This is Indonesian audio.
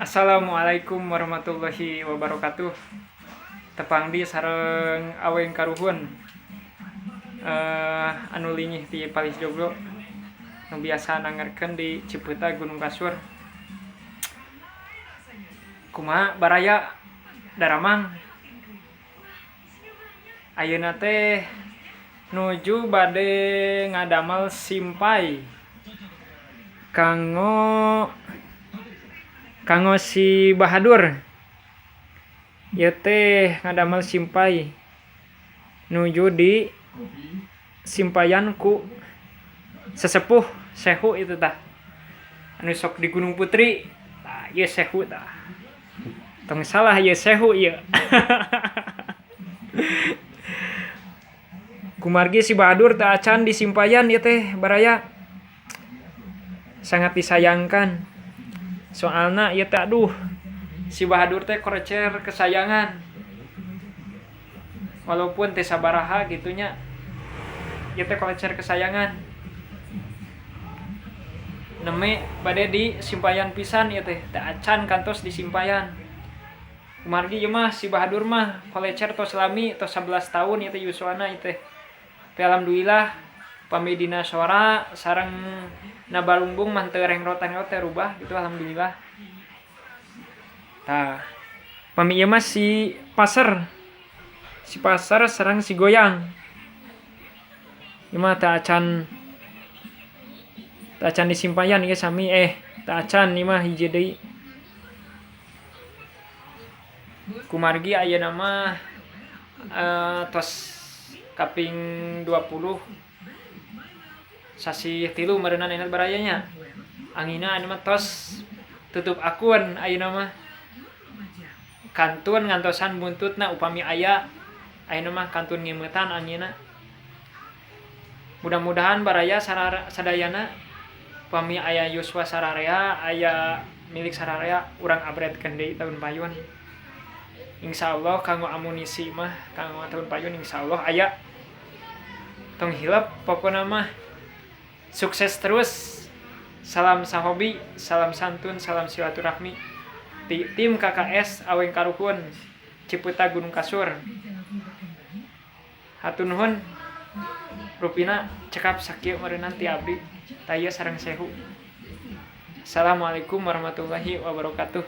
Assalamualaikum warahmatullahi wabarakatuh. Tepangdi sareng aweng karuhun anu lingih di Palis Joglo nu biasa nangerkeun di Cipeuta Gunung Kasur. Kumaha baraya daramang. Ayeuna teh nuju bade ngadamel simpai kanggo si Bahadur. Ieu teh ngadamel simpai nuju di simpayan ku sesepuh sehu itu tah anu sok di Gunung Putri. Tah ieu sehu tah. Tong salah ieu sehu ieu. Kumargi si Bahadur teh acan di simpayan ieu teh baraya. Sangat disayangkan. Soalna ieu teh aduh si Bahadur teh korecer kesayangan. Walaupun teh sabaraha gitunya. Ieu teh korecer kesayangan. Neme bade di simpayan pisan ieu teh acan kantos di simpayan. Kumargi ieu mah si Bahadur mah kolecer tos lami tos 11 tahun ieu teh yuswana ieu teh. Tapi alhamdulillah pami dina sora sareng nabalumbung mah teu rengrot-rengrot teh rubah gitu alhamdulillah. Tah pami ieu mah si Pasar. Si Pasar sareng si Goyang. Ieu mah teu acan disimpayan ieu sami teu acan ieu mah hiji deui. Kumargi ayeuna mah tos kaping 20 sasi 3 meureunna inat barayanya. Angina anu mah tos tutup akun ayeuna mah. Kantun ngantosan buntutna upami aya. Ayeuna mah kantun ngimeutan angina. Mudah-mudahan baraya sadayana upami aya yuswa sararea, aya milik sararea urang abretkeun deui tahun payun. Insyaallah kanggo amunisi mah kanggo tahun payun insyaallah aya. Tong hilap pokona mah sukses terus. Salam sahobi, salam santun, salam silaturahmi. Tim KKS Aweng Karuhun Cipeuta Gunung Kasur. Hatur nuhun. Rupina cekap sakieu meureunna ti abdi. Taya sareng sehu. Assalamualaikum warahmatullahi wabarakatuh.